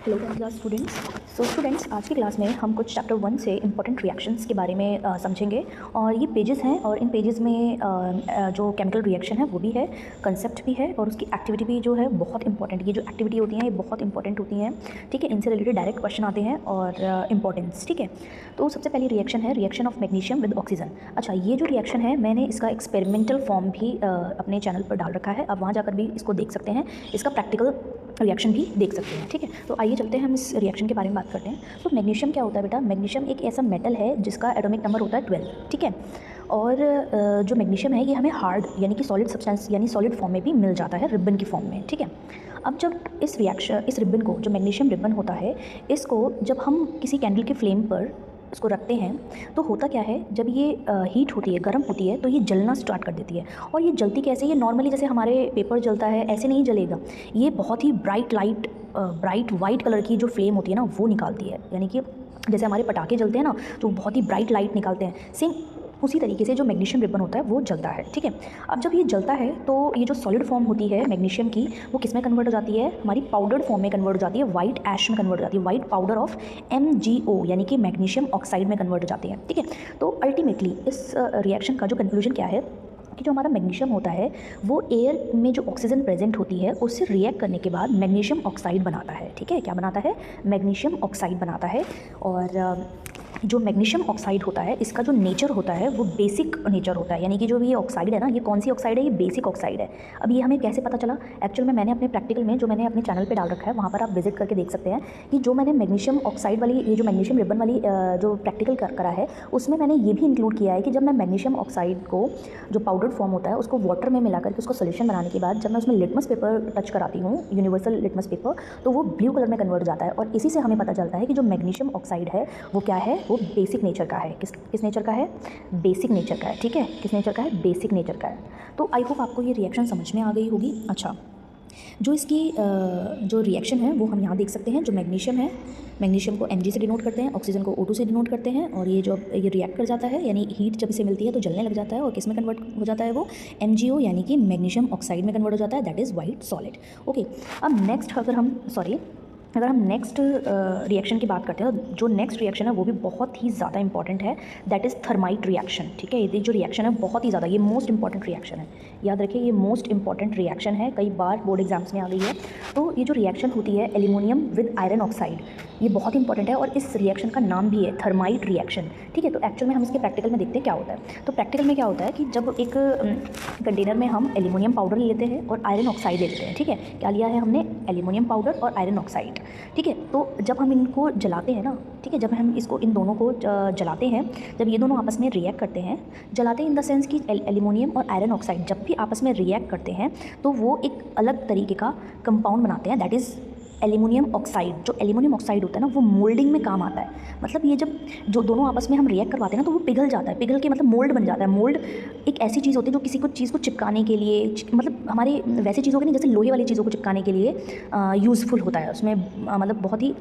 Hello 10th class students. So students, आज की class में हम कुछ चैप्टर 1 से इंपॉर्टेंट रिएक्शंस के बारे में समझेंगे। और ये पेजेस हैं और इन पेजेस में जो केमिकल रिएक्शन है वो भी है, कंसेप्ट भी है और उसकी एक्टिविटी भी जो है बहुत इंपॉर्टेंट। ये जो एक्टिविटी होती हैं ये बहुत इंपॉर्टेंट होती हैं, ठीक है। इनसे रिलेटेड डायरेक्ट क्वेश्चन आते हैं और इंपॉर्टेंस, ठीक है। तो सबसे पहली रिएक्शन है reaction of magnesium with oxygen. अच्छा, ये जो रिएक्शन है मैंने इसका एक्सपेरिमेंटल फॉर्म भी अपने चैनल पर डाल रखा है, आप वहाँ जाकर भी इसको देख सकते हैं, इसका प्रैक्टिकल रिएक्शन भी देख सकते हैं, ठीक है। तो आइए चलते हैं हम इस रिएक्शन के बारे में बात करते हैं। तो मैग्नीशियम क्या होता है बेटा? मैग्नीशियम एक ऐसा मेटल है जिसका एटॉमिक नंबर होता है 12, ठीक है। और जो मैग्नीशियम है ये हमें हार्ड यानी कि सॉलिड सब्सटेंस यानी सॉलिड फॉर्म में भी मिल जाता है, रिबन की फॉर्म में, ठीक है। अब जब इस रिबन को, जो मैग्नीशियम रिबन होता है, इसको जब हम किसी कैंडल के फ्लेम पर इसको रखते हैं तो होता क्या है, जब ये हीट होती है, गर्म होती है, तो ये जलना स्टार्ट कर देती है। और ये जलती कैसे? ये नॉर्मली जैसे हमारे पेपर जलता है ऐसे नहीं जलेगा, ये बहुत ही ब्राइट वाइट कलर की जो फ्लेम होती है ना वो निकालती है। यानी कि जैसे हमारे पटाखे जलते हैं ना तो बहुत ही ब्राइट लाइट निकालते हैं, सेम उसी तरीके से जो मैग्नीशियम रिबन होता है वो जलता है, ठीक है। अब जब ये जलता है तो ये जो सॉलिड फॉर्म होती है मैग्नीशियम की वो किस में कन्वर्ट हो जाती है? हमारी पाउडर्ड फॉर्म में कन्वर्ट हो जाती है, वाइट ऐश में कन्वर्ट हो जाती है, वाइट पाउडर ऑफ MgO यानी कि मैग्नीशियम ऑक्साइड में कन्वर्ट हो जाती है, ठीक है। तो अल्टीमेटली इस रिएक्शन का जो कंक्लूजन क्या है कि जो हमारा मैग्नीशियम होता है वो एयर में जो ऑक्सीजन प्रेजेंट होती है उससे रिएक्ट करने के बाद मैग्नीशियम ऑक्साइड बनाता है, ठीक है। क्या बनाता है? मैग्नीशियम ऑक्साइड बनाता है। और जो मैग्नीशियम ऑक्साइड होता है इसका जो नेचर होता है वो बेसिक नेचर होता है। यानी कि जो भी ये ऑक्साइड है ना, ये कौन सी ऑक्साइड है? ये बेसिक ऑक्साइड है। अब ये हमें कैसे पता चला? एक्चुअल में मैंने अपने प्रैक्टिकल में, जो मैंने अपने चैनल पे डाल रखा है, वहाँ पर आप विजिट करके देख सकते हैं कि जो मैंने मैग्नीशियम ऑक्साइड वाली, ये जो मैग्नीशियम रिबन वाली जो प्रैक्टिकल करा है उसमें मैंने ये भी इंक्लूड किया है कि जब मैं मैग्नीशियम ऑक्साइड को, जो पाउडर्ड फॉर्म होता है, उसको वाटर में मिला करके उसको सोल्यूशन बनाने के बाद जब मैं उसमें लिटमस पेपर टच कराती हूँ, यूनिवर्सल लिटमस पेपर, तो वो ब्लू कलर में कन्वर्ट हो जाता है। और इसी से हमें पता चलता है कि जो मैग्नीशियम ऑक्साइड है वो क्या है? वो बेसिक नेचर का है। किस नेचर का है? बेसिक नेचर का है, ठीक है। किस नेचर का है? बेसिक नेचर का है। तो आई होप आपको ये रिएक्शन समझ में आ गई होगी। अच्छा, जो इसकी जो रिएक्शन है वो हम यहाँ देख सकते हैं। जो मैग्नीशियम है, मैग्नीशियम को Mg से डिनोट करते हैं, ऑक्सीजन को O2 से डिनोट करते हैं। और ये जो ये रिएक्ट कर जाता है, यानी हीट जब इसे मिलती है तो जलने लग जाता है। और किस में कन्वर्ट हो जाता है? वो MgO यानी कि मैग्नीशियम ऑक्साइड में कन्वर्ट हो जाता है, that is white solid. Okay, अब नेक्स्ट अगर हम नेक्स्ट रिएक्शन की बात करते हैं, जो नेक्स्ट रिएक्शन है वो भी बहुत ही ज़्यादा इंपॉर्टेंट है, दैट इज़ थर्माइट रिएक्शन, ठीक है। ये जो रिएक्शन है बहुत ही ज़्यादा, ये मोस्ट इंपॉर्टेंट रिएक्शन है, याद रखिए, ये मोस्ट इंपॉर्टेंट रिएक्शन है, कई बार बोर्ड एग्जाम्स में आ गई है। तो ये जो रिएक्शन होती है एल्यूमिनियम विद आयरन ऑक्साइड, ये बहुत इंपॉर्टेंट है और इस रिएक्शन का नाम भी है थर्माइट रिएक्शन, ठीक है। तो एक्चुअल में हम इसके प्रैक्टिकल में देखते हैं क्या होता है। तो प्रैक्टिकल में क्या होता है कि जब एक कंटेनर में हम एल्यूमिनियम पाउडर ले लेते हैं और आयरन ऑक्साइड ले लेते हैं, ठीक है। क्या लिया है हमने? एल्यूमिनियम पाउडर और आयरन ऑक्साइड, ठीक है। तो जब हम इनको जलाते हैं ना, ठीक है, जब हम इन दोनों को जलाते हैं, जब ये दोनों आपस में रिएक्ट करते हैं, जलाते इन द सेंस कि एल्यूमिनियम और आयरन ऑक्साइड जब भी आपस में रिएक्ट करते हैं तो वो एक अलग तरीके का कंपाउंड बनाते हैं, दैट इज़ एल्यूमिनियम ऑक्साइड। जो एल्यूमिनियम ऑक्साइड होता है ना वो मोल्डिंग में काम आता है। मतलब ये जब जो दोनों आपस में हम रिएक्ट करवाते हैं ना तो वो पिघल जाता है, पिघल के मतलब मोल्ड बन जाता है। मोल्ड एक ऐसी चीज़ होती है जो किसी को चीज़ को चिपकाने के लिए, मतलब हमारे वैसे चीज़ों के नहीं, जैसे लोहे वाली चीज़ों को चिपकाने के लिए यूज़फुल होता है। उसमें मतलब बहुत ही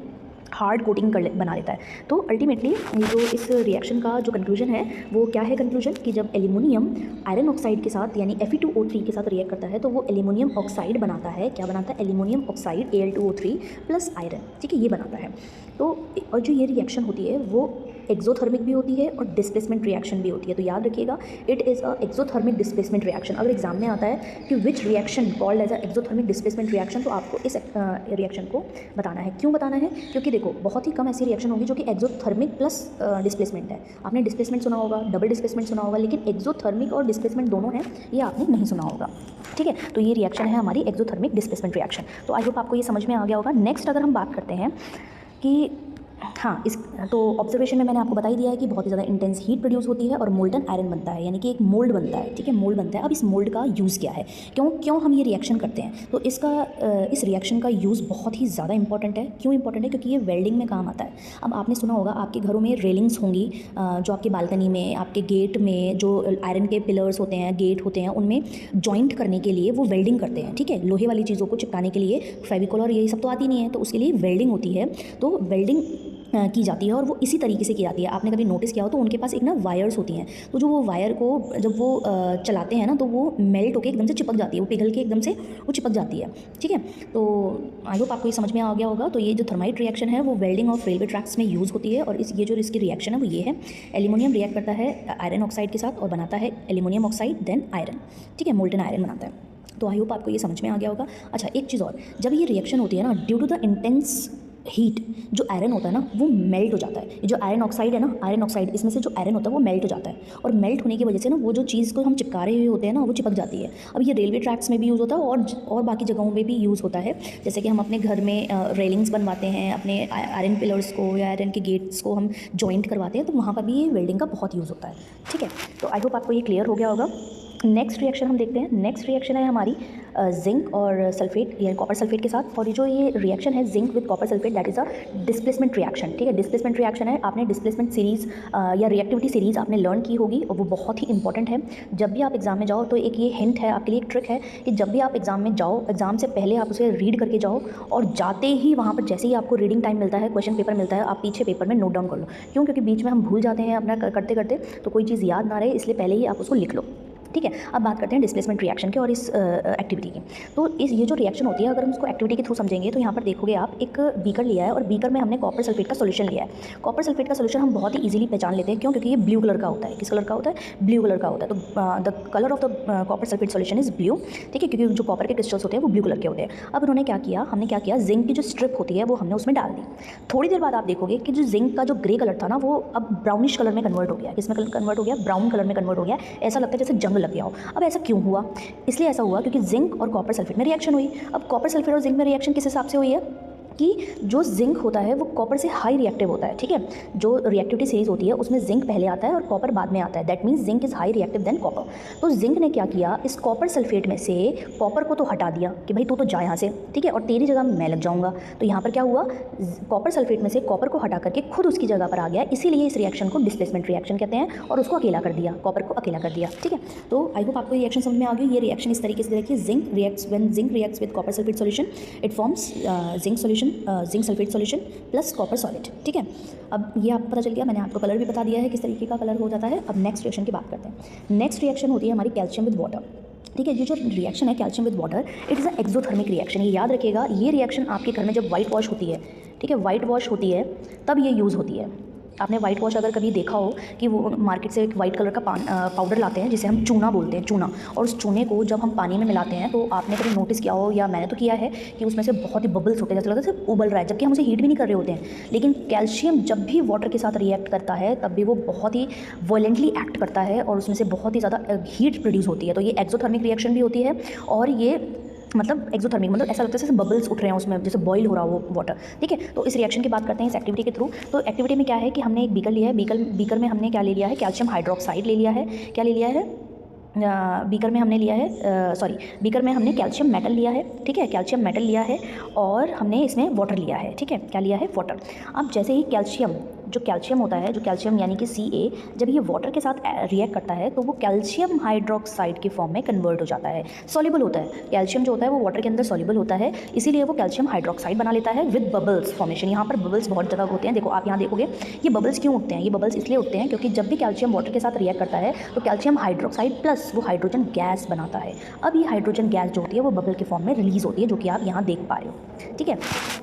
हार्ड कोटिंग बना देता है। तो अल्टीमेटली ये जो इस रिएक्शन का जो कंक्लूजन है वो क्या है? कंक्लूजन कि जब एल्यूमिनियम आयरन ऑक्साइड के साथ यानी Fe2O3 के साथ रिएक्ट करता है तो वो एल्यूमिनियम ऑक्साइड बनाता है। क्या बनाता है? Aluminium oxide Al2O3 plus iron, ठीक है, ये बनाता है। तो और जो ये रिएक्शन होती है वो एक्सोथर्मिक भी होती है और डिस्प्लेसमेंट रिएक्शन भी होती है। तो याद रखिएगा, it is a exothermic displacement reaction. अगर एग्जाम में आता है कि which reaction called as a exothermic displacement reaction, तो आपको इस रिएक्शन को बताना है। क्यों बताना है? क्योंकि देखो बहुत ही कम ऐसी रिएक्शन होगी जो कि एक्सोथर्मिक प्लस डिस्प्लेसमेंट है। आपने डिस्प्लेसमेंट सुना होगा, डबल डिस्प्लेसमेंट सुना होगा, लेकिन एक्सोथर्मिक और डिस्प्लेसमेंट दोनों हैं, ये आपने नहीं सुना होगा, ठीक है। तो ये रिएक्शन है हमारी एक्सोथर्मिक डिस्प्लेसमेंट रिएक्शन। तो आई होप आपको ये समझ में आ गया होगा। नेक्स्ट अगर हम बात करते हैं कि हाँ, इस तो ऑब्जर्वेशन में मैंने आपको बता ही दिया है कि बहुत ही ज़्यादा इंटेंस हीट प्रोड्यूस होती है और मोल्टन आयरन बनता है, यानी कि एक मोल्ड बनता है, ठीक है, मोल्ड बनता है। अब इस मोल्ड का यूज़ क्या है, क्यों हम ये रिएक्शन करते हैं? तो इस रिएक्शन का यूज़ बहुत ही ज़्यादा इंपॉर्टेंट है। क्यों इंपॉर्टेंट है? क्योंकि ये वेल्डिंग में काम आता है। अब आपने सुना होगा आपके घरों में रेलिंग्स होंगी, जो आपकी बालकनी में, आपके गेट में जो आयरन के पिलर्स होते हैं, गेट होते हैं, उनमें जॉइंट करने के लिए वो वेल्डिंग करते हैं, ठीक है। लोहे वाली चीज़ों को चिपकाने के लिए फेविकोल और यही सब तो आती नहीं है, तो उसके लिए वेल्डिंग होती है। तो वेल्डिंग की जाती है और वो इसी तरीके से की जाती है। आपने कभी नोटिस किया हो तो उनके पास एक ना वायर्स होती हैं, तो जो वो वायर को जब वो चलाते हैं ना तो वो मेल्ट होकर एकदम से चिपक जाती है, वो पिघल के एकदम से वो चिपक जाती है। ठीक है, तो आई होप आपको ये समझ में आ गया होगा। तो ये जो थर्माइट रिएक्शन है वो वेल्डिंग ऑफ रेलवे ट्रैक्स में यूज़ होती है, और ये जो इसकी रिएक्शन है वो ये है, एल्यूमिनियम रिएक्ट करता है आयरन ऑक्साइड के साथ और बनाता है एल्यूमिनियम ऑक्साइड देन आयरन। ठीक है, मोल्टन आयरन बनाता है। तो आई होप आपको ये समझ में आ गया होगा। अच्छा, एक चीज़ और, जब ये रिएक्शन होती है ना, due to the intense heat जो आयरन होता है ना वो मेल्ट हो जाता है। ये जो आयरन ऑक्साइड है ना, आयरन ऑक्साइड, इसमें से जो आयरन होता है वो मेल्ट हो जाता है, और मेल्ट होने की वजह से ना वो जो चीज़ को हम चिपका रहे होते हैं ना वो चिपक जाती है। अब ये रेलवे ट्रैक्स में भी यूज़ होता है और बाकी जगहों में भी यूज़ होता है। जैसे कि हम अपने घर में रेलिंग्स बनवाते हैं, अपने आयरन पिलर्स को या आयरन के गेट्स को हम जॉइंट करवाते हैं, तो वहाँ पर भी ये वेल्डिंग का बहुत यूज़ होता है। ठीक है, तो आई होप आपको ये क्लियर हो गया होगा। नेक्स्ट रिएक्शन हम देखते हैं। नेक्स्ट रिएक्शन है हमारी जिंक और सल्फेट या कॉपर सल्फेट के साथ। और ये जो ये रिएक्शन है zinc with copper sulphate, that is a displacement reaction. ठीक है, डिस्प्लेसमेंट रिएक्शन है। आपने डिस्प्लेसमेंट सीरीज़ या रिएक्टिविटी सीरीज़ आपने लर्न की होगी, और वो बहुत ही इंपॉर्टेंट है। जब भी आप एग्जाम में जाओ तो एक ये हिंट है आपके लिए, एक ट्रिक है कि जब भी आप एग्जाम में जाओ, एग्जाम से पहले आप उसे रीड करके जाओ, और जाते ही वहाँ पर जैसे ही आपको रीडिंग टाइम मिलता है, क्वेश्चन पेपर मिलता है, आप पीछे पेपर में नोट डाउन कर लो। क्यों? क्योंकि बीच में हम भूल जाते हैं अपना करते करते, तो कोई चीज़ याद ना रहे, इसलिए पहले ही आप उसको लिख लो। ठीक है, अब बात करते हैं डिस्प्लेसमेंट रिएक्शन के और इस एक्टिविटी की। तो ये जो रिएक्शन होती है, अगर हम इसको एक्टिविटी के थ्रू समझेंगे तो यहाँ पर देखोगे आप, एक बीकर लिया है और बीकर में हमने कॉपर सल्फेट का सोल्यूशन लिया है। कॉपर सल्फेट का सोल्यूशन हम बहुत ही इजीली पहचान लेते हैं। क्यों? क्योंकि ये ब्लू कलर का होता है। किस कलर का होता है? ब्लू कलर का होता है। तो the colour of the copper sulphate solution is blue. ठीक है, क्योंकि जो कॉपर के क्रिस्टल्स होते हैं वो ब्लू कलर के होते हैं। अब उन्होंने क्या किया, हमने क्या किया, जिंक की जो स्ट्रिप होती है वो हमने उसमें डाल दी। थोड़ी देर बाद आप देखोगे कि जो जिंक का जो ग्रे कलर था ना वो अब ब्राउनिश कलर में कन्वर्ट हो गया। किस में कन्वर्ट हो गया? ब्राउन कलर में कन्वर्ट हो गया। ऐसा लगता है जैसे जंग लग गया हो। अब ऐसा क्यों हुआ? इसलिए ऐसा हुआ क्योंकि जिंक और कॉपर सल्फेट में रिएक्शन हुई। अब कॉपर सल्फेट और जिंक में रिएक्शन किस हिसाब से हुई है कि जो जिंक होता है वो कॉपर से हाई रिएक्टिव होता है। ठीक है, जो रिएक्टिविटी सीरीज होती है उसमें जिंक पहले आता है और कॉपर बाद में आता है। That means zinc is high reactive than copper. तो जिंक ने क्या किया, इस कॉपर सल्फेट में से कॉपर को तो हटा दिया कि भाई तू तो जा यहाँ से, ठीक है, और तेरी जगह मैं लग जाऊँगा। तो यहाँ पर क्या हुआ, कॉपर सल्फेट में से कॉपर को हटा करके खुद उसकी जगह पर आ गया। इसीलिए इस रिएक्शन को डिस्प्लेसमेंट रिएक्शन कहते हैं, और उसको अकेला कर दिया, कॉपर को अकेला कर दिया। ठीक है, तो आई होप आपको ये रिएक्शन समझ में आ गई। ये रिएक्शन इस तरीके से देखिए, zinc reacts when zinc reacts with copper sulphate solution, it forms zinc solution, zinc sulphate solution plus copper solid. ठीक है, अब ये आपको पता चल गया, मैंने आपको कलर भी बता दिया है किस तरीके का कलर हो जाता है। अब नेक्स्ट रिएक्शन की बात करते हैं। नेक्स्ट रिएक्शन होती है हमारी कैल्शियम विद वाटर। ठीक है, ये जो रिएक्शन है calcium with water, it is a exothermic reaction. ये याद रखिएगा, ये रिएक्शन आपके घर में जब वाइट वॉश होती है, ठीक है, वाइट वॉश होती है तब ये यूज़ होती है। आपने वाइट वॉश अगर कभी देखा हो कि वो मार्केट से एक वाइट कलर का पाउडर लाते हैं जिसे हम चूना बोलते हैं, चूना, और उस चूने को जब हम पानी में मिलाते हैं तो आपने कभी नोटिस किया हो, या मैंने तो किया है, कि उसमें से बहुत ही बबल्स होते हैं, जैसे लगता है उबल रहा है, जबकि हम उसे हीट भी नहीं कर रहे होते हैं। लेकिन कैल्शियम जब भी वाटर के साथ रिएक्ट करता है तब भी वो बहुत ही वॉयलेंटली एक्ट करता है और उसमें से बहुत ही ज़्यादा हीट प्रोड्यूस होती है। तो ये एक्सोथर्मिक रिएक्शन भी होती है, और ये मतलब एक्सोथर्मिक मतलब ऐसा लगता है जैसे बबल्स उठ रहे हैं उसमें, जैसे बॉईल हो रहा हो वो वाटर। ठीक है, तो इस रिएक्शन की बात करते हैं इस एक्टिविटी के थ्रू। तो एक्टिविटी में क्या है कि हमने एक बीकर लिया है, बीकर में हमने क्या ले लिया है, कैल्शियम हाइड्रोक्साइड ले लिया है। क्या ले लिया है? बीकर में हमने लिया है, बीकर में हमने कैल्शियम मेटल लिया है। ठीक है, कैल्शियम मेटल लिया है और हमने इसमें वाटर लिया है। ठीक है, क्या लिया है? वाटर। अब जैसे ही कैल्शियम, जो कैल्शियम होता है, जो कैल्शियम यानी कि Ca, जब ये वाटर के साथ रिएक्ट करता है तो वो कैल्शियम हाइड्रोक्साइड के फॉर्म में कन्वर्ट हो जाता है, सॉल्युबल होता है। कैल्शियम जो होता है वो वाटर के अंदर सॉल्युबल होता है, इसीलिए वो कैल्शियम हाइड्रोक्साइड बना लेता है विद बबल्स फॉर्मेशन। यहाँ पर बबल्स बहुत जगह होते हैं। देखो आप यहाँ देखोगे, ये बबल्स क्यों उठते हैं? ये बबल्स इसलिए उठते हैं क्योंकि जब भी कैल्शियम वाटर के साथ रिएक्ट करता है तो कैल्शियम हाइड्रोक्साइड प्लस वो हाइड्रोजन गैस बनाता है। अब ये हाइड्रोजन गैस जो होती है वो बबल के फॉर्म में रिलीज होती है, जो कि आप यहाँ देख पा रहे हो। ठीक है,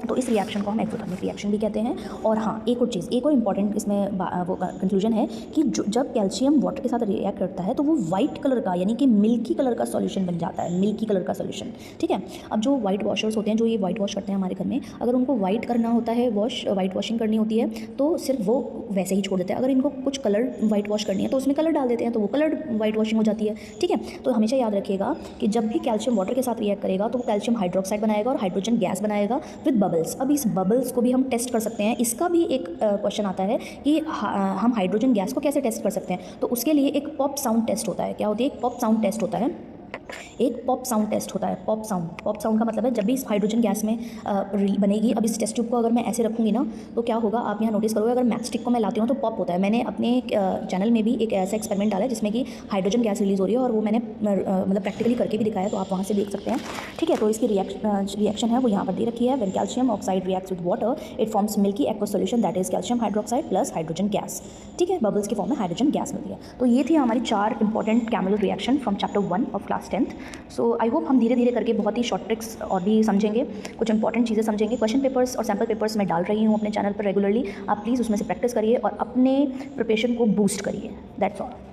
तो इस रिएक्शन को हम एक्सोथर्मिक रिएक्शन भी कहते हैं। और हाँ, एक और चीज़, एक और इंपॉर्टेंट इसमें वो कंक्लूजन है कि जब कैल्शियम वाटर के साथ रिएक्ट करता है तो वो वाइट कलर का यानी कि मिल्की कलर का सॉल्यूशन बन जाता है, मिल्की कलर का सॉल्यूशन। ठीक है, अब जो वाइट वॉशर्स होते हैं, जो ये वाइट वॉश करते हैं हमारे घर में, अगर उनको वाइट करना होता है, वाइट वॉशिंग करनी होती है तो सिर्फ वो वैसे ही छोड़ देते हैं। अगर इनको कुछ कलर वाइट वॉश करनी है तो उसमें कलर डाल देते हैं, तो वो कलर वाइट वॉशिंग हो जाती है। ठीक है, तो हमेशा याद रखिएगा कि जब भी कैल्शियम वाटर के साथ रिएक्ट करेगा तो वो कैल्शियम हाइड्रोक्साइड बनाएगा और हाइड्रोजन गैस बनाएगा विद बबल्स। अब इस बबल्स को भी हम टेस्ट कर सकते हैं। इसका भी एक क्वेश्चन आता है कि हम हाइड्रोजन गैस को कैसे टेस्ट कर सकते हैं, तो उसके लिए एक पॉप साउंड टेस्ट होता है। क्या होती है? एक पॉप साउंड टेस्ट होता है। एक पॉप साउंड टेस्ट होता है। पॉप साउंड का मतलब है जब भी इस हाइड्रोजन गैस में बनेगी। अब इस टेस्ट ट्यूब को अगर मैं ऐसे रखूँगी ना तो क्या होगा, आप यहाँ नोटिस करोगे, अगर मैच स्टिक को मैं लाती हूँ तो पॉप होता है। मैंने अपने चैनल में भी एक ऐसा एक्सपेरिमेंट डाला है जिसमें कि हाइड्रोजन गैस रिलीज़ हो रही है, और वो मैंने मतलब प्रैक्टिकली करके भी दिखाया, तो आप वहाँ से देख सकते हैं। ठीक है, तो इसकी रिएक्शन है वो यहाँ पर दे रखी है। When calcium oxide reacts with water it forms milky aqueous solution that is calcium hydroxide plus hydrogen gas. ठीक है, बबल्स के फॉर्म में हाइड्रोजन गैस मिलती है। तो ये थी हमारी 4 important chemical reaction from chapter 1 of class 10th। So I hope हम धीरे धीरे करके बहुत ही शॉर्ट ट्रिक्स और भी समझेंगे, कुछ इंपॉर्टेंट चीज़ें समझेंगे। क्वेश्चन पेपर्स और सैम्पल पेपर्स मैं डाल रही हूँ अपने चैनल पर रेगुलरली, आप प्लीज़ उसमें से प्रैक्टिस करिए और अपने प्रिपरेशन को बूस्ट करिए। That's all.